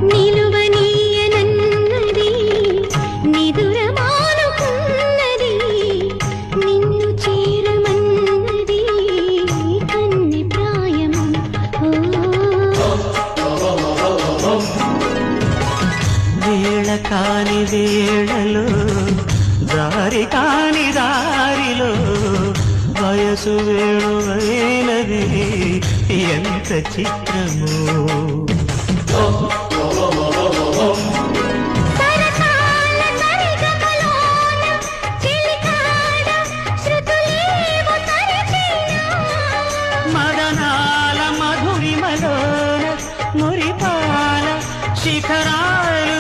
నిలువనీయనన్నది నిదురమానుకున్నది నిన్ను చేరమన్నది కన్నె ప్రాయం వేళ కాని వేళలో దారి కాని దారిలో వయసు వేణువైనది ఎంత చిత్రము సరసాల సరిగమలోన చిలికాడ శృతులేవు తరచినా మదనాల మధురిమలోన మురిపాల శిఖరాలు